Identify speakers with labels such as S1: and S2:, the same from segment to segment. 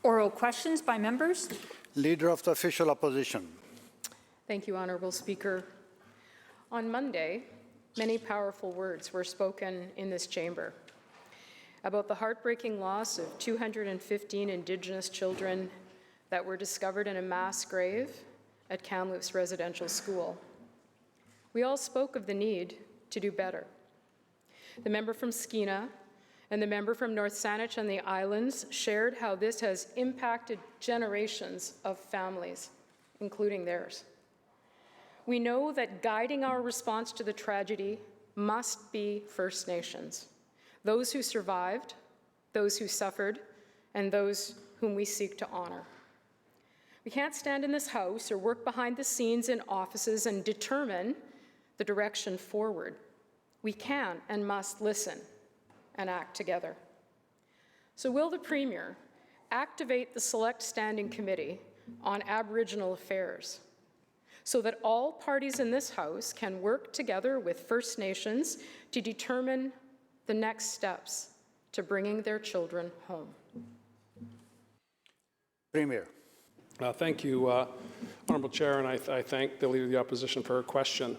S1: Oral questions by members.
S2: Leader of the Official Opposition.
S3: Thank you, Honourable Speaker. On Monday, many powerful words were spoken in this chamber about the heartbreaking loss of 215 Indigenous children that were discovered in a mass grave at Kamloops Residential School. We all spoke of the need to do better. The member from Skeena and the member from North Saanich and the Islands shared how this has impacted generations of families, including theirs. We know that guiding our response to the tragedy must be First Nations, those who survived, those who suffered, and those whom we seek to honor. We can't stand in this House or work behind the scenes in offices and determine the direction forward. We can and must listen and act together. So will the Premier activate the Select Standing Committee on Aboriginal Affairs so that all parties in this House can work together with First Nations to determine the next steps to bringing their children home?
S2: Premier.
S4: Thank you, Honourable Chair, and I thank the Leader of the Opposition for her question.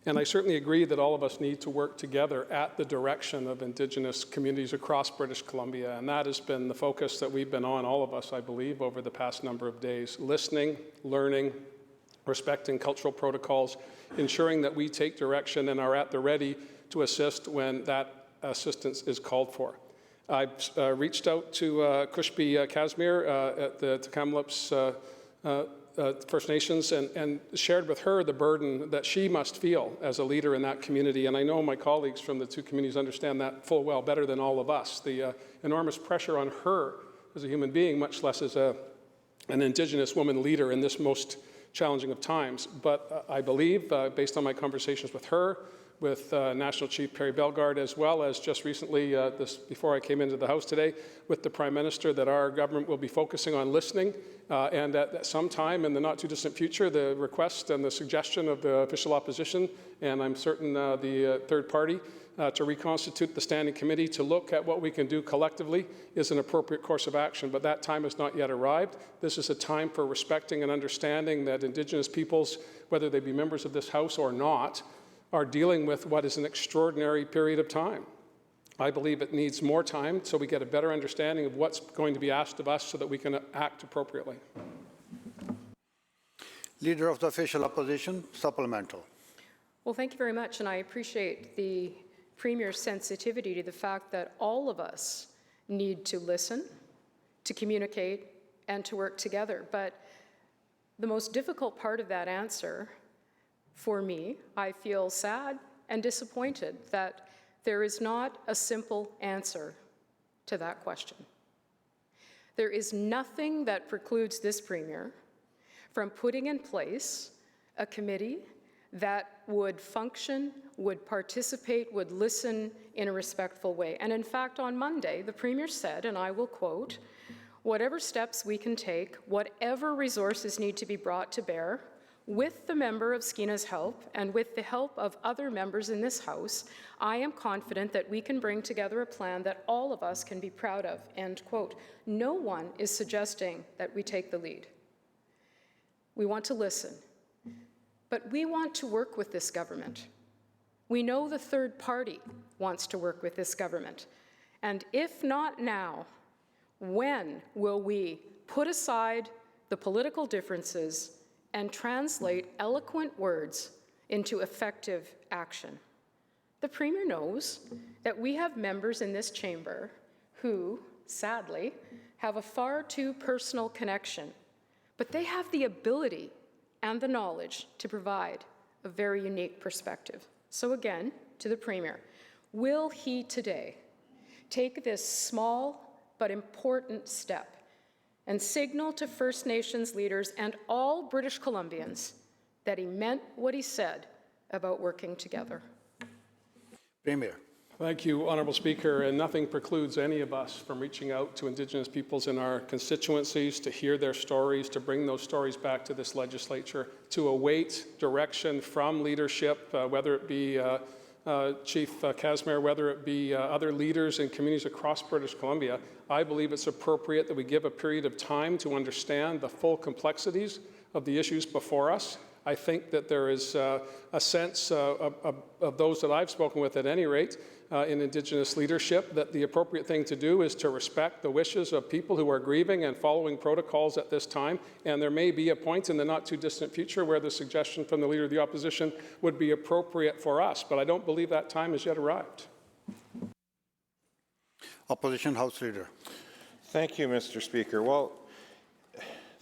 S4: And I certainly agree that all of us need to work together at the direction of Indigenous communities across British Columbia, and that has been the focus that we've been on, all of us, I believe, over the past number of days. Listening, learning, respecting cultural protocols, ensuring that we take direction and are at the ready to assist when that assistance is called for. I've reached out to Cushby Casimir at the Kamloops First Nations and shared with her the burden that she must feel as a leader in that community. And I know my colleagues from the two communities understand that full well, better than all of us. The enormous pressure on her as a human being, much less as an Indigenous woman leader in this most challenging of times. But I believe, based on my conversations with her, with National Chief Perry Bellegarde, as well as just recently, before I came into the House today, with the Prime Minister, that our government will be focusing on listening, and at some time in the not-too-distant future, the request and the suggestion of the Official Opposition, and I'm certain the third party, to reconstitute the Standing Committee to look at what we can do collectively is an appropriate course of action, but that time has not yet arrived. This is a time for respecting and understanding that Indigenous peoples, whether they be members of this House or not, are dealing with what is an extraordinary period of time. I believe it needs more time so we get a better understanding of what's going to be asked of us so that we can act appropriately.
S2: Leader of the Official Opposition, supplemental.
S3: Well, thank you very much, and I appreciate the Premier's sensitivity to the fact that all of us need to listen, to communicate, and to work together. But the most difficult part of that answer, for me, I feel sad and disappointed that there is not a simple answer to that question. There is nothing that precludes this Premier from putting in place a committee that would function, would participate, would listen in a respectful way. And in fact, on Monday, the Premier said, and I will quote, "Whatever steps we can take, whatever resources need to be brought to bear, with the member of Skeena's help and with the help of other members in this House, I am confident that we can bring together a plan that all of us can be proud of," end quote. No one is suggesting that we take the lead. We want to listen, but we want to work with this government. We know the third party wants to work with this government. And if not now, when will we put aside the political differences and translate eloquent words into effective action? The Premier knows that we have members in this chamber who, sadly, have a far too personal connection, but they have the ability and the knowledge to provide a very unique perspective. So again, to the Premier, will he today take this small but important step and signal to First Nations leaders and all British Columbians that he meant what he said about working together?
S2: Premier.
S4: Thank you, Honourable Speaker, and nothing precludes any of us from reaching out to Indigenous peoples in our constituencies to hear their stories, to bring those stories back to this legislature, to await direction from leadership, whether it be Chief Casimir, whether it be other leaders in communities across British Columbia, I believe it's appropriate that we give a period of time to understand the full complexities of the issues before us. I think that there is a sense of those that I've spoken with at any rate in Indigenous leadership that the appropriate thing to do is to respect the wishes of people who are grieving and following protocols at this time. And there may be a point in the not too distant future where the suggestion from the Leader of the Opposition would be appropriate for us. But I don't believe that time has yet arrived.
S2: Opposition House Leader.
S5: Thank you, Mr. Speaker. Well,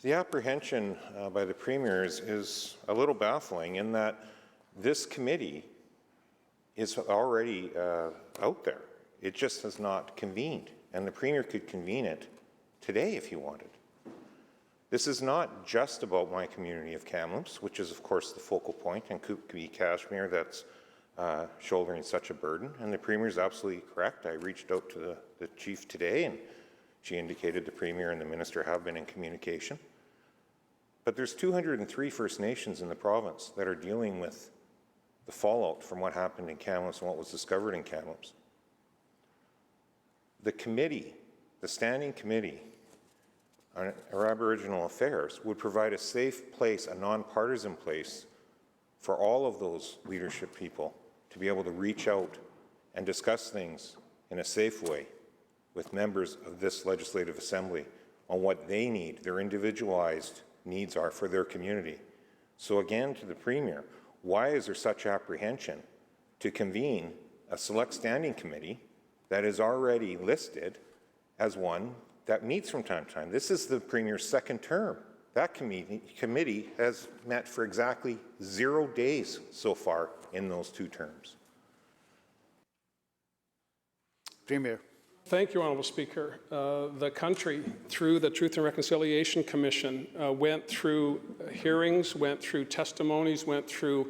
S5: the apprehension by the premiers is a little baffling in that this committee is already out there. It just has not convened, and the Premier could convene it today if he wanted. This is not just about my community of Kamloops, which is of course the focal point, and Kootenay Cashmere that's shouldering such a burden, and the Premier is absolutely correct. I reached out to the Chief today, and she indicated the Premier and the Minister have been in communication. But there's 203 First Nations in the province that are dealing with the fallout from what happened in Kamloops and what was discovered in Kamloops. The committee, the Standing Committee on Aboriginal Affairs, would provide a safe place, a nonpartisan place, for all of those leadership people to be able to reach out and discuss things in a safe way with members of this Legislative Assembly on what they need, their individualized needs are for their community. So again, to the Premier, why is there such apprehension to convene a select standing committee that is already listed as one that meets from time to time? This is the Premier's second term. That committee has met for exactly 0 days so far in those 2 terms.
S2: Premier.
S4: Thank you, Honourable Speaker. The country, through the Truth and Reconciliation Commission, went through hearings, went through testimonies, went through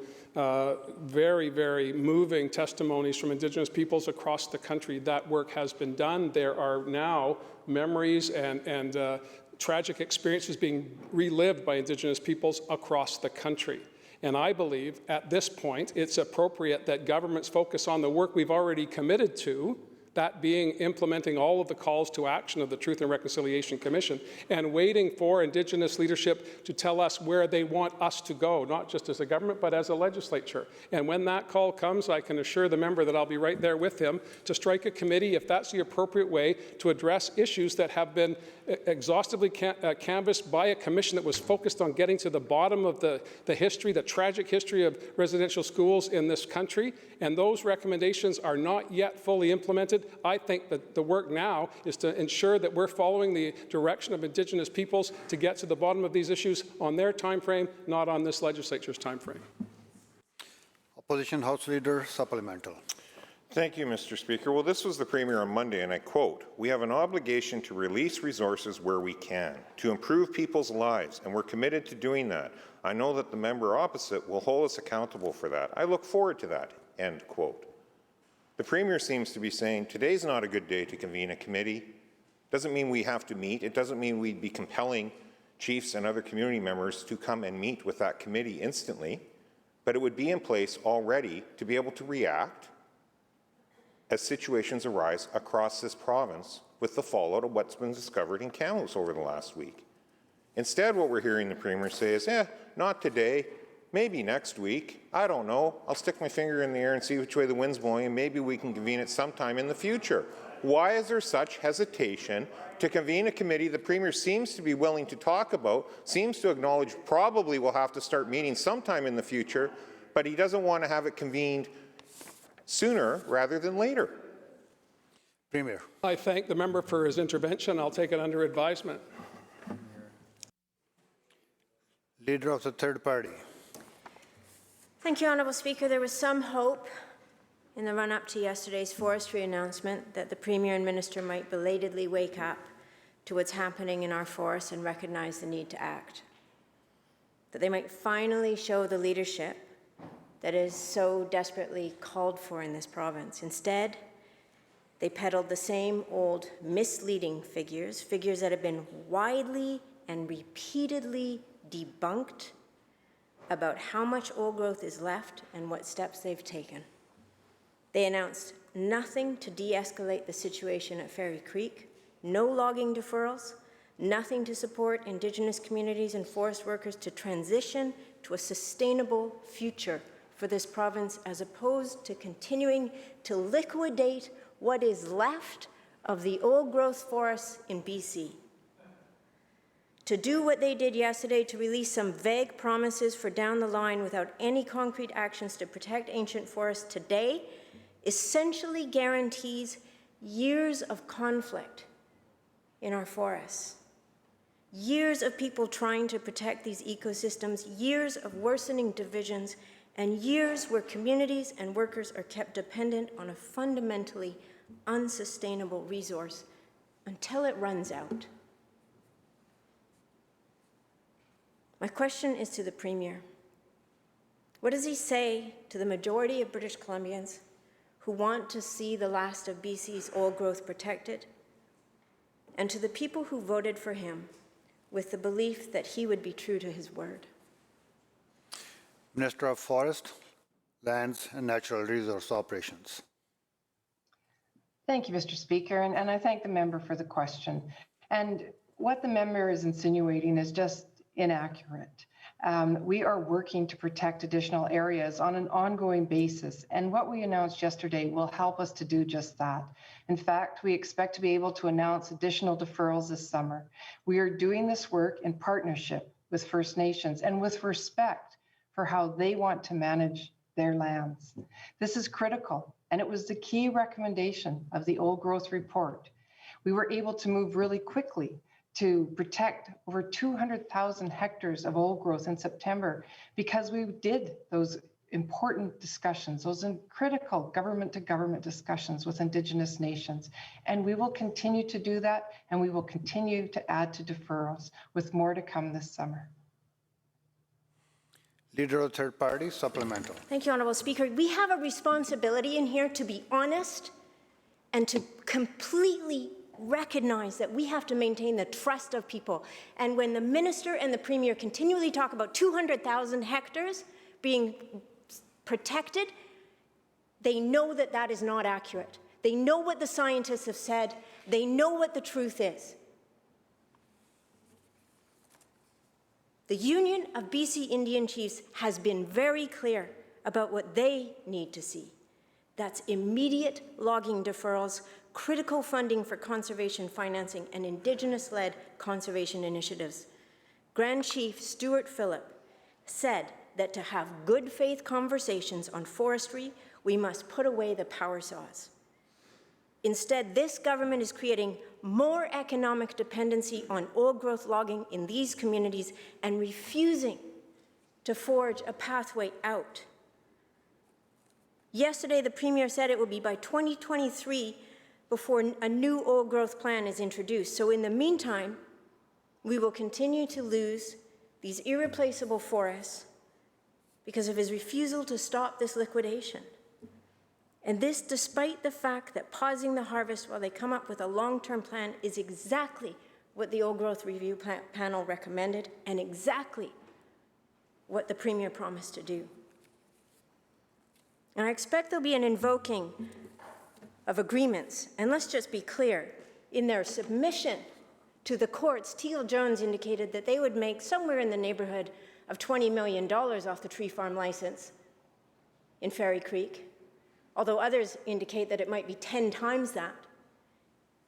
S4: very, very moving testimonies from Indigenous peoples across the country. That work has been done. There are now memories and tragic experiences being relived by Indigenous peoples across the country. And I believe at this point it's appropriate that governments focus on the work we've already committed to, that being implementing all of the calls to action of the Truth and Reconciliation Commission, and waiting for Indigenous leadership to tell us where they want us to go, not just as a government, but as a legislature. And when that call comes, I can assure the member that I'll be right there with him to strike a committee, if that's the appropriate way, to address issues that have been exhaustively canvassed by a commission that was focused on getting to the bottom of the history, the tragic history of residential schools in this country. And those recommendations are not yet fully implemented. I think that the work now is to ensure that we're following the direction of Indigenous peoples to get to the bottom of these issues on their time frame, not on this legislature's time frame.
S2: Opposition House Leader, supplemental.
S5: Thank you, Mr. Speaker. Well, this was the Premier on Monday, and I quote, "We have an obligation to release resources where we can, to improve people's lives, and we're committed to doing that. I know that the member opposite will hold us accountable for that. I look forward to that," end quote. The Premier seems to be saying today's not a good day to convene a committee. Doesn't mean we have to meet. It doesn't mean we'd be compelling chiefs and other community members to come and meet with that committee instantly, but it would be in place already to be able to react as situations arise across this province with the fallout of what's been discovered in Kamloops over the last week. Instead, what we're hearing the Premier say is, not today, maybe next week, I don't know, I'll stick my finger in the air and see which way the wind's blowing, and maybe we can convene it sometime in the future. Why is there such hesitation to convene a committee the Premier seems to be willing to talk about, seems to acknowledge probably we'll have to start meeting sometime in the future, but he doesn't want to have it convened sooner rather than later?
S2: Premier.
S4: I thank the member for his intervention. I'll take it under advisement.
S2: Leader of the Third Party.
S6: Thank you, Honourable Speaker. There was some hope in the run-up to yesterday's forestry announcement that the Premier and Minister might belatedly wake up to what's happening in our forests and recognize the need to act. That they might finally show the leadership that is so desperately called for in this province. Instead, they peddled the same old misleading figures that have been widely and repeatedly debunked about how much old growth is left and what steps they've taken. They announced nothing to de-escalate the situation at Fairy Creek, no logging deferrals, nothing to support Indigenous communities and forest workers to transition to a sustainable future for this province, as opposed to continuing to liquidate what is left of the old-growth forests in BC. To do what they did yesterday, to release some vague promises for down the line without any concrete actions to protect ancient forests today, essentially guarantees years of conflict in our forests. Years of people trying to protect these ecosystems, years of worsening divisions, and years where communities and workers are kept dependent on a fundamentally unsustainable resource until it runs out. My question is to the Premier. What does he say to the majority of British Columbians who want to see the last of BC's old growth protected, and to the people who voted for him with the belief that he would be true to his word?
S2: Minister of Forest, Lands and Natural Resource Operations.
S7: Thank you, Mr. Speaker, and I thank the member for the question. And what the member is insinuating is just inaccurate. We are working to protect additional areas on an ongoing basis, and what we announced yesterday will help us to do just that. In fact, we expect to be able to announce additional deferrals this summer. We are doing this work in partnership with First Nations and with respect for how they want to manage their lands. This is critical, and it was the key recommendation of the Old Growth Report. We were able to move really quickly to protect over 200,000 hectares of old growth in September because we did those important discussions, those critical government-to-government discussions with Indigenous nations. And we will continue to do that, and we will continue to add to deferrals with more to come this summer.
S2: Leader of Third Party, supplemental.
S6: Thank you, Honourable Speaker. We have a responsibility in here to be honest and to completely recognize that we have to maintain the trust of people. And when the Minister and the Premier continually talk about 200,000 hectares being protected, they know that that is not accurate. They know what the scientists have said. They know what the truth is. The Union of BC Indian Chiefs has been very clear about what they need to see. That's immediate logging deferrals, critical funding for conservation financing, and Indigenous-led conservation initiatives. Grand Chief Stuart Phillip said that to have good faith conversations on forestry, we must put away the power saws. Instead, this government is creating more economic dependency on old-growth logging in these communities and refusing to forge a pathway out. Yesterday, the Premier said it will be by 2023 before a new old-growth plan is introduced. So in the meantime, we will continue to lose these irreplaceable forests because of his refusal to stop this liquidation. And this despite the fact that pausing the harvest while they come up with a long-term plan is exactly what the Old Growth Review Panel recommended and exactly what the Premier promised to do. And I expect there'll be an invoking of agreements. And let's just be clear, in their submission to the courts, Teal Jones indicated that they would make somewhere in the neighborhood of $20 million off the tree farm license in Fairy Creek, although others indicate that it might be 10 times that.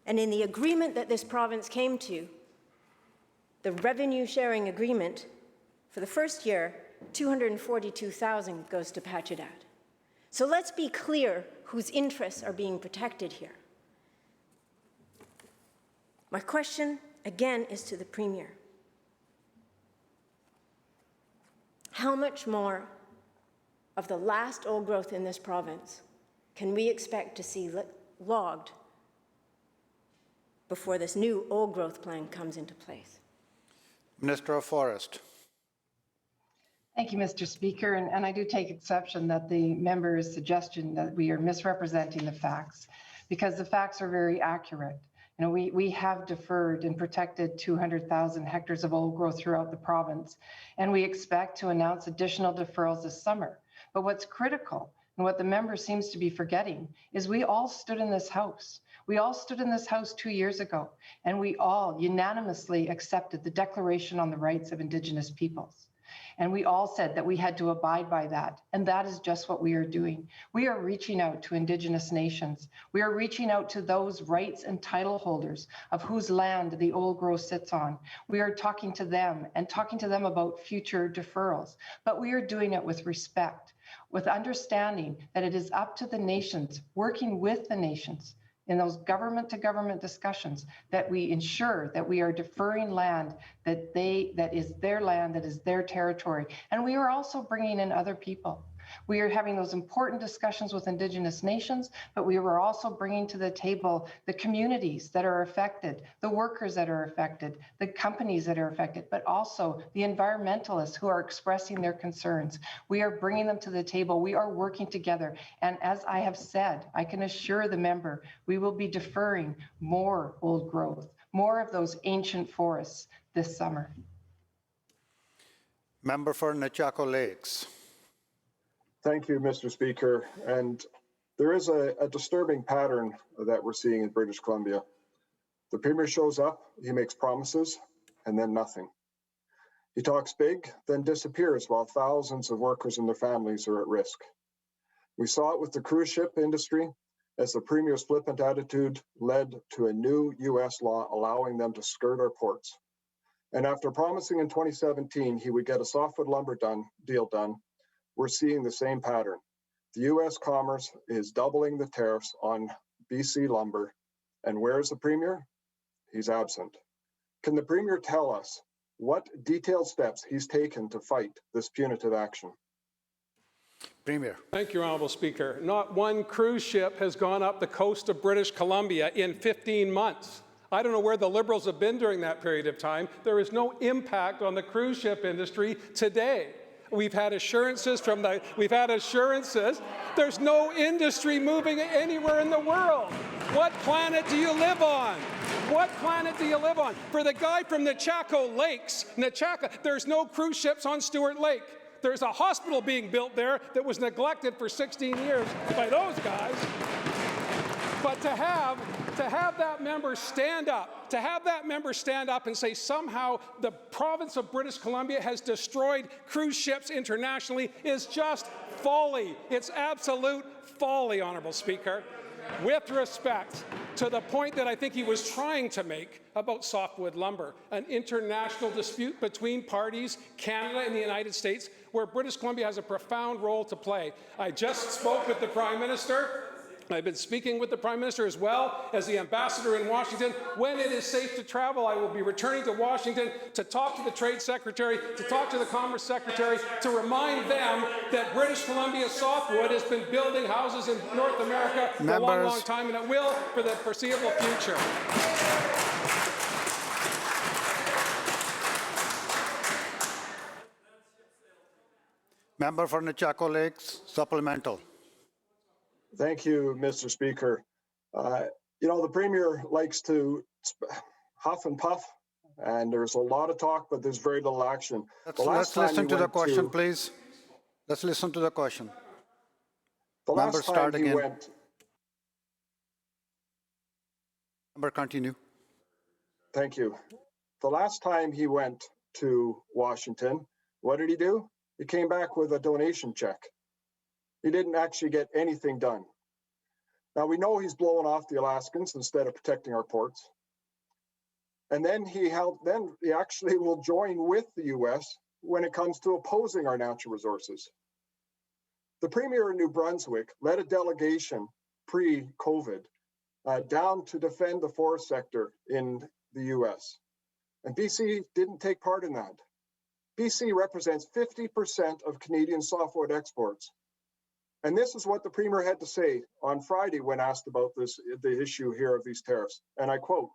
S6: And in the agreement that this province came to, the revenue sharing agreement, for the first year, $242,000 goes to Pacheedaht. So let's be clear whose interests are being protected here. My question, again, is to the Premier. How much more of the last old growth in this province can we expect to see logged before this new old growth plan comes into place?
S2: Minister of Forest.
S7: Thank you, Mr. Speaker. And I do take exception that the member's suggestion that we are misrepresenting the facts, because the facts are very accurate. You know, we have deferred and protected 200,000 hectares of old growth throughout the province, and we expect to announce additional deferrals this summer. But what's critical And what the member seems to be forgetting is we all stood in this House. We all stood in this House 2 years ago, and we all unanimously accepted the Declaration on the Rights of Indigenous Peoples. And we all said that we had to abide by that. And that is just what we are doing. We are reaching out to Indigenous nations. We are reaching out to those rights and title holders of whose land the old growth sits on. We are talking to them and talking to them about future deferrals. But we are doing it with respect, with understanding that it is up to the nations, working with the nations, in those government-to-government discussions, that we ensure that we are deferring land that is their land, that is their territory. And we are also bringing in other people. We are having those important discussions with Indigenous nations, but we were also bringing to the table the communities that are affected, the workers that are affected, the companies that are affected, but also the environmentalists who are expressing their concerns. We are bringing them to the table. We are working together. And as I have said, I can assure the member, we will be deferring more old growth, more of those ancient forests this summer.
S2: Member for Nechako Lakes.
S8: Thank you, Mr. Speaker. And there is a disturbing pattern that we're seeing in British Columbia. The Premier shows up, he makes promises, and then nothing. He talks big, then disappears while thousands of workers and their families are at risk. We saw it with the cruise ship industry as the Premier's flippant attitude led to a new US law allowing them to skirt our ports. And after promising in 2017 he would get a softwood lumber deal done, we're seeing the same pattern. The US Commerce is doubling the tariffs on BC lumber. And where's the Premier? He's absent. Can the Premier tell us what detailed steps he's taken to fight this punitive action?
S2: Premier.
S4: Thank you, Honourable Speaker. Not one cruise ship has gone up the coast of British Columbia in 15 months. I don't know where the Liberals have been during that period of time. There is no impact on the cruise ship industry today. We've had assurances There's no industry moving anywhere in the world. What planet do you live on? What planet do you live on? For the guy from Nechako Lakes, there's no cruise ships on Stewart Lake. There's a hospital being built there that was neglected for 16 years by those guys. But to have that member stand up, and say somehow the province of British Columbia has destroyed cruise ships internationally is just folly. It's absolute folly, Honourable Speaker. With respect to the point that I think he was trying to make about softwood lumber, an international dispute between parties, Canada and the United States, where British Columbia has a profound role to play. I just spoke with the Prime Minister. I've been speaking with the Prime Minister as well as the ambassador in Washington. When it is safe to travel, I will be returning to Washington to talk to the Trade Secretary, to talk to the Commerce Secretary, to remind them that British Columbia softwood has been building houses in North America for a long, long time, and it will for the foreseeable future.
S2: Member for Nechako Lakes, supplemental.
S8: Thank you, Mr. Speaker. The Premier likes to huff and puff, and there's a lot of talk, but there's very little action.
S2: Let's listen to the question, please. Let's listen to the question.
S8: The last time he went...
S2: Member, continue.
S8: Thank you. The last time he went to Washington, what did he do? He came back with a donation check. He didn't actually get anything done. Now, we know he's blowing off the Alaskans instead of protecting our ports. And then he actually will join with the US when it comes to opposing our natural resources. The Premier in New Brunswick led a delegation pre-COVID down to defend the forest sector in the US. And BC didn't take part in that. BC represents 50% of Canadian softwood exports. And this is what the Premier had to say on Friday when asked about the issue here of these tariffs. And I quote,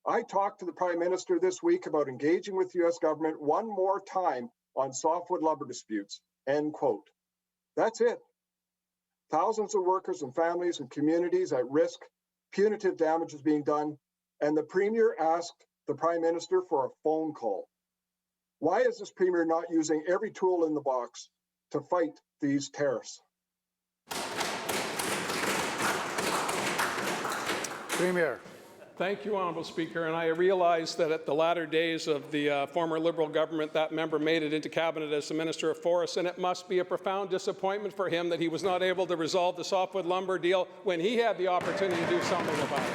S8: "I talked to the Prime Minister this week about engaging with the US government one more time on softwood lumber disputes," end quote. That's it. Thousands of workers and families and communities at risk, punitive damage is being done, and the Premier asked the Prime Minister for a phone call. Why is this Premier not using every tool in the box to fight these tariffs?
S2: Premier.
S4: Thank you, Honourable Speaker. And I realize that at the latter days of the former Liberal government, that member made it into Cabinet as the Minister of Forests, and it must be a profound disappointment for him that he was not able to resolve the softwood lumber deal when he had the opportunity to do something about it.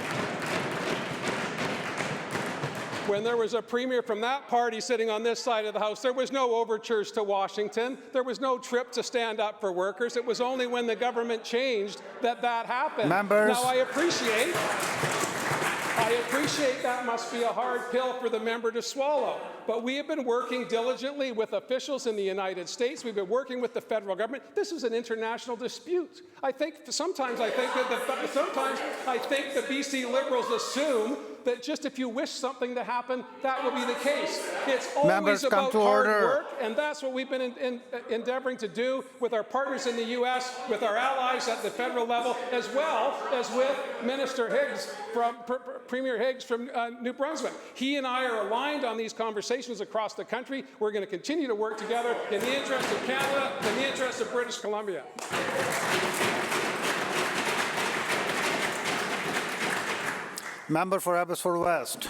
S4: When there was a Premier from that party sitting on this side of the House, there was no overtures to Washington. There was no trip to stand up for workers. It was only when the government changed that that happened.
S2: Members.
S4: Now, I appreciate that must be a hard pill for the member to swallow. But we have been working diligently with officials in the United States. We've been working with the federal government. This is an international dispute. Sometimes I think the BC Liberals assume that just if you wish something to happen, that will be the case. It's always
S2: Members, come
S4: about
S2: to
S4: hard
S2: order.
S4: work, and that's what we've been endeavoring to do with our partners in the U.S., with our allies at the federal level, as well as with Minister Higgs, Premier Higgs from New Brunswick. He and I are aligned on these conversations across the country. We're going to continue to work together in the interest of Canada, in the interest of British Columbia.
S2: Member for Abbotsford West.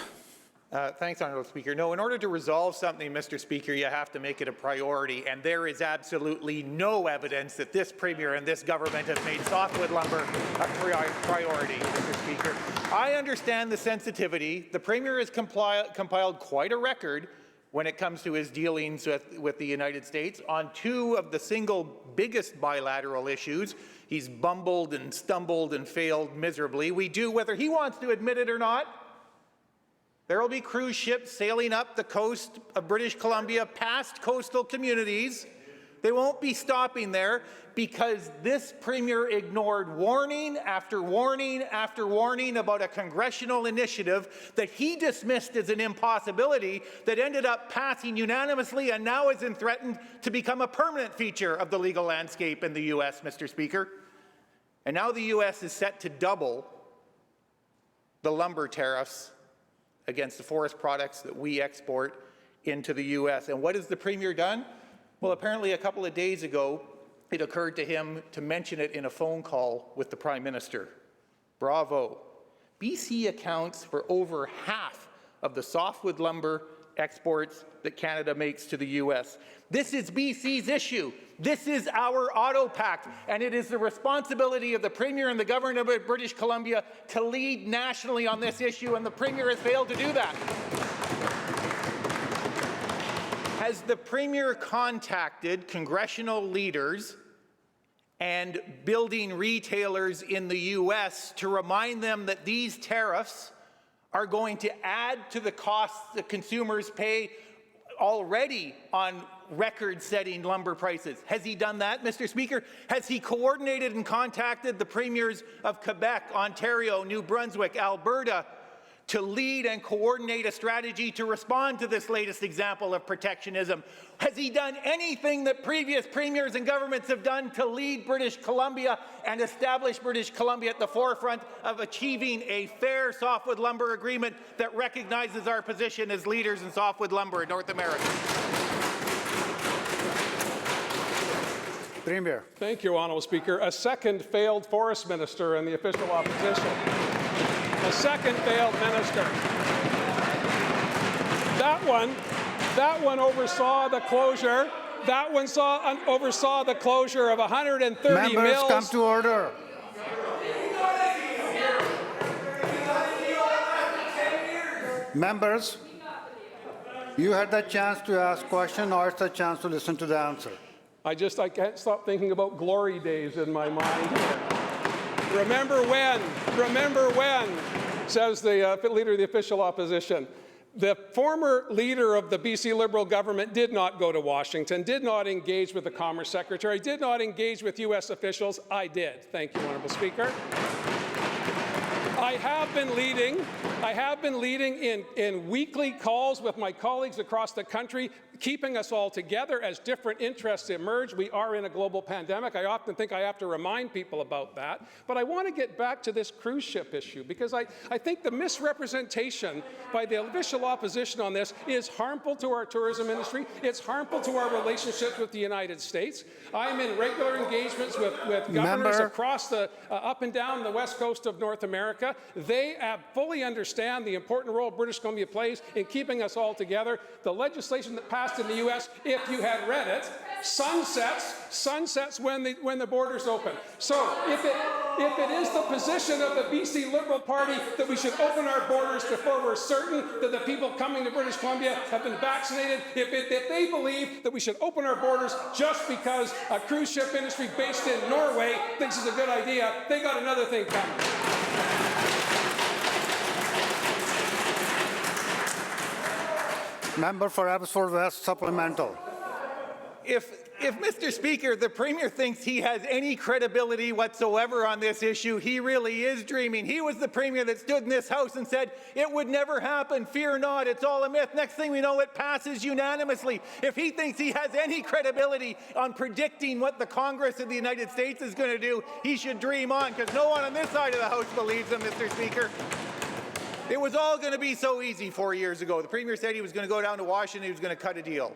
S9: Thanks, Honourable Speaker. No, in order to resolve something, Mr. Speaker, you have to make it a priority, and there is absolutely no evidence that this Premier and this government have made softwood lumber a priority, Mr. Speaker. I understand the sensitivity. The Premier has compiled quite a record when it comes to his dealings with the United States on two of the single biggest bilateral issues. He's bumbled and stumbled and failed miserably. We do, whether he wants to admit it or not. There will be cruise ships sailing up the coast of British Columbia past coastal communities. They won't be stopping there because this Premier ignored warning after warning after warning about a congressional initiative that he dismissed as an impossibility that ended up passing unanimously and now is threatened to become a permanent feature of the legal landscape in the U.S., Mr. Speaker. And now the U.S. is set to double the lumber tariffs against the forest products that we export into the U.S. And what has the Premier done? Well, apparently a couple of days ago, it occurred to him to mention it in a phone call with the Prime Minister. Bravo. BC accounts for over half of the softwood lumber exports that Canada makes to the U.S. This is BC's issue. This is our auto pact, and it is the responsibility of the Premier and the Government of British Columbia to lead nationally on this issue, and the Premier has failed to do that. Has the Premier contacted congressional leaders and building retailers in the U.S. to remind them that these tariffs are going to add to the costs that consumers pay already on record-setting lumber prices? Has he done that, Mr. Speaker? Has he coordinated and contacted the premiers of Quebec, Ontario, New Brunswick, Alberta to lead and coordinate a strategy to respond to this latest example of protectionism? Has he done anything that previous premiers and governments have done to lead British Columbia and establish British Columbia at the forefront of achieving a fair softwood lumber agreement that recognizes our position as leaders in softwood lumber in North America?
S2: Premier.
S4: Thank you, Honourable Speaker. A second failed forest minister in the official opposition. A second failed minister. That one oversaw the closure. That one oversaw the closure of 130
S2: Members,
S4: mills.
S2: come to order. Members, you had the chance to ask question. Now it's the chance to listen to the answer.
S4: I can't stop thinking about glory days in my mind here. Remember when, says the leader of the official opposition. The former leader of the BC Liberal government did not go to Washington, did not engage with the Commerce Secretary, did not engage with U.S. officials. I did. Thank you, Honourable Speaker. I have been leading I have been leading in weekly calls with my colleagues across the country, keeping us all together as different interests emerge. We are in a global pandemic. I often think I have to remind people about that. But I want to get back to this cruise ship issue, because I think the misrepresentation by the official opposition on this is harmful to our tourism industry. It's harmful to our relationships with the United States. I'm in regular engagements with governors across the up and down the west coast of North America. They fully understand the important role British Columbia plays in keeping us all together. The legislation that passed in the U.S., if you had read it, sunsets when the borders open. So if it is the position of the BC Liberal Party that we should open our borders before we're certain that the people coming to British Columbia have been vaccinated, if they believe that we should open our borders just because a cruise ship industry based in Norway thinks it's a good idea, they got another thing coming.
S2: Member for Abbotsford West supplemental.
S9: If Mr. Speaker, the Premier thinks he has any credibility whatsoever on this issue, he really is dreaming. He was the Premier that stood in this House and said, it would never happen, fear not, it's all a myth. Next thing we know, it passes unanimously. If he thinks he has any credibility on predicting what the Congress of the United States is going to do, he should dream on, because no one on this side of the House believes him, Mr. Speaker. It was all going to be so easy 4 years ago. The Premier said he was going to go down to Washington, he was going to cut a deal.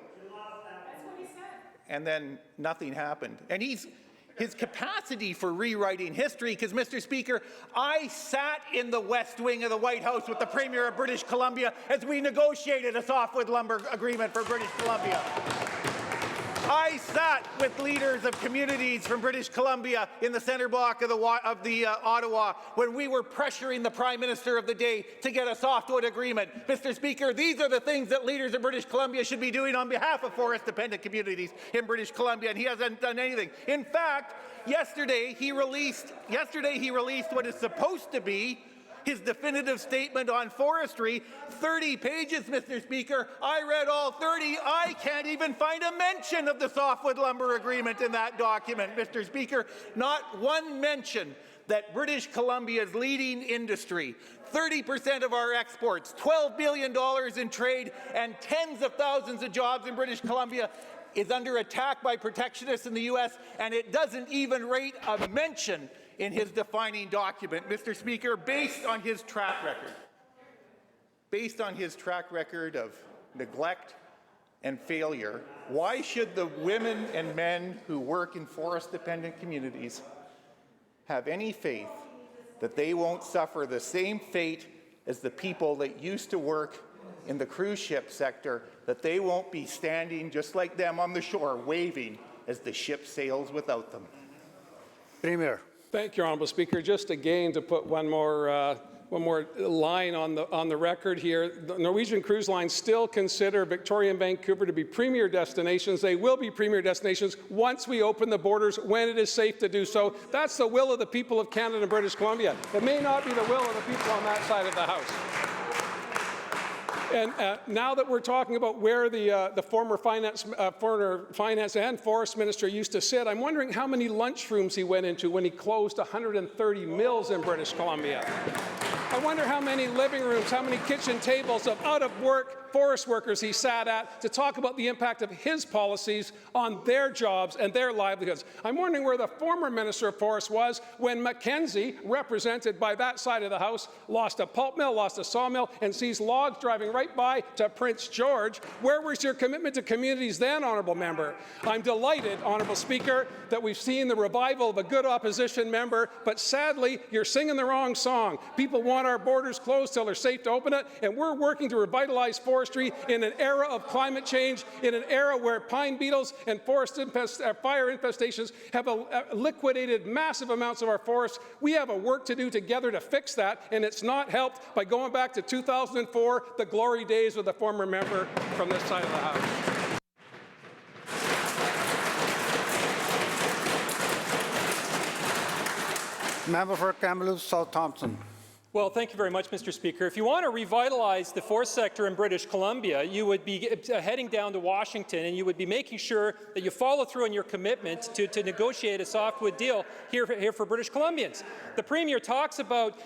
S9: And then nothing happened. And his capacity for rewriting history, because, Mr. Speaker, I sat in the West Wing of the White House with the Premier of British Columbia as we negotiated a softwood lumber agreement for British Columbia. I sat with leaders of communities from British Columbia in the centre block of Ottawa when we were pressuring the Prime Minister of the day to get a softwood agreement. Mr. Speaker, these are the things that leaders of British Columbia should be doing on behalf of forest-dependent communities in British Columbia, and he hasn't done anything. In fact, yesterday he released what is supposed to be his definitive statement on forestry, 30 pages, Mr. Speaker. I read all 30. I can't even find a mention of the softwood lumber agreement in that document, Mr. Speaker. Not one mention that British Columbia's leading industry, 30% of our exports, $12 billion in trade, and tens of thousands of jobs in British Columbia is under attack by protectionists in the U.S., and it doesn't even rate a mention in his defining document, Mr. Speaker, based on his track record of neglect and failure, why should the women and men who work in forest-dependent communities have any faith that they won't suffer the same fate as the people that used to work in the cruise ship sector, that they won't be standing just like them on the shore waving as the ship sails without them?
S2: Premier.
S4: Thank you, Honourable Speaker. Just again to put one more line on the record here. The Norwegian Cruise Lines still consider Victoria and Vancouver to be premier destinations. They will be premier destinations once we open the borders, when it is safe to do so. That's the will of the people of Canada and British Columbia. It may not be the will of the people on that side of the House. And now that we're talking about where the former finance and forest minister used to sit, I'm wondering how many lunchrooms he went into when he closed 130 mills in British Columbia. I wonder how many living rooms, how many kitchen tables of out-of-work forest workers he sat at to talk about the impact of his policies on their jobs and their livelihoods. I'm wondering where the former Minister of Forests was when Mackenzie, represented by that side of the House, lost a pulp mill, lost a sawmill, and sees logs driving right by to Prince George. Where was your commitment to communities then, Honourable Member? I'm delighted, Honourable Speaker, that we've seen the revival of a good opposition member, but sadly, you're singing the wrong song. People want our borders closed till they're safe to open it, and we're working to revitalize forestry in an era of climate change, in an era where pine beetles and forest fire infestations have liquidated massive amounts of our forests. We have a work to do together to fix that, and it's not helped by going back to 2004, the glory days of the former member from this side of the House.
S2: Member for Kamloops South Thompson.
S1: Well, thank you very much, Mr. Speaker. If you want to revitalize the forest sector in British Columbia, you would be heading down to Washington and you would be making sure that you follow through on your commitment to negotiate a softwood deal here for British Columbians. The Premier talks about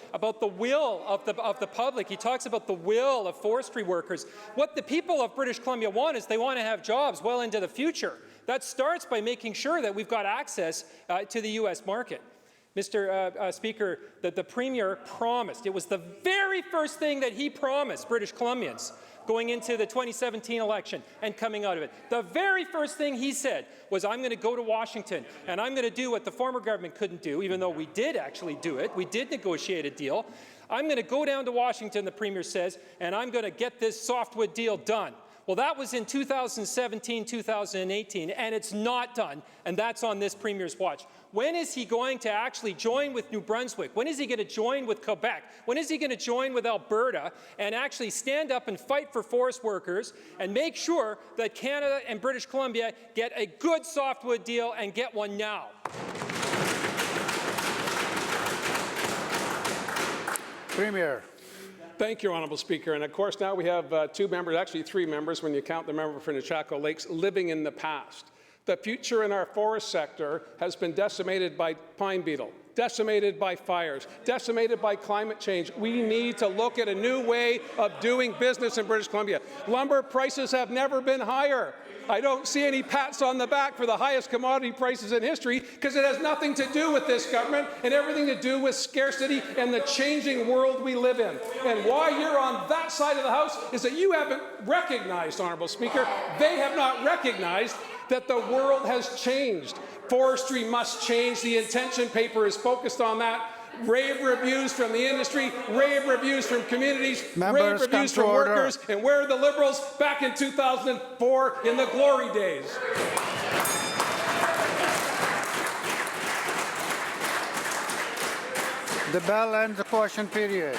S1: the will of the public. He talks about the will of forestry workers. What the people of British Columbia want is they want to have jobs well into the future. That starts by making sure that we've got access to the U.S. market. Mr. Speaker, that the Premier promised, it was the very first thing that he promised British Columbians going into the 2017 election and coming out of it. The very first thing he said was, I'm going to go to Washington and I'm going to do what the former government couldn't do, even though we did actually do it. We did negotiate a deal. I'm going to go down to Washington, the Premier says, and I'm going to get this softwood deal done. Well, that was in 2017, 2018, and it's not done, and that's on this Premier's watch. When is he going to actually join with New Brunswick? When is he going to join with Quebec? When is he going to join with Alberta and actually stand up and fight for forest workers and make sure that Canada and British Columbia get a good softwood deal and get one now?
S2: Premier.
S4: Thank you, Honourable Speaker. And of course, now we have two members, actually three members when you count the member for Nechako Lakes, living in the past. The future in our forest sector has been decimated by pine beetle, decimated by fires, decimated by climate change. We need to look at a new way of doing business in British Columbia. Lumber prices have never been higher. I don't see any pats on the back for the highest commodity prices in history because it has nothing to do with this government and everything to do with scarcity and the changing world we live in. And why you're on that side of the House is that you haven't recognized, Honourable Speaker, they have not recognized that the world has changed. Forestry must change. The intention paper is focused on that. Rave reviews from the industry, rave reviews from communities, rave reviews from workers, and where are the Liberals back in 2004 in the glory days?
S2: The bell ends the question period.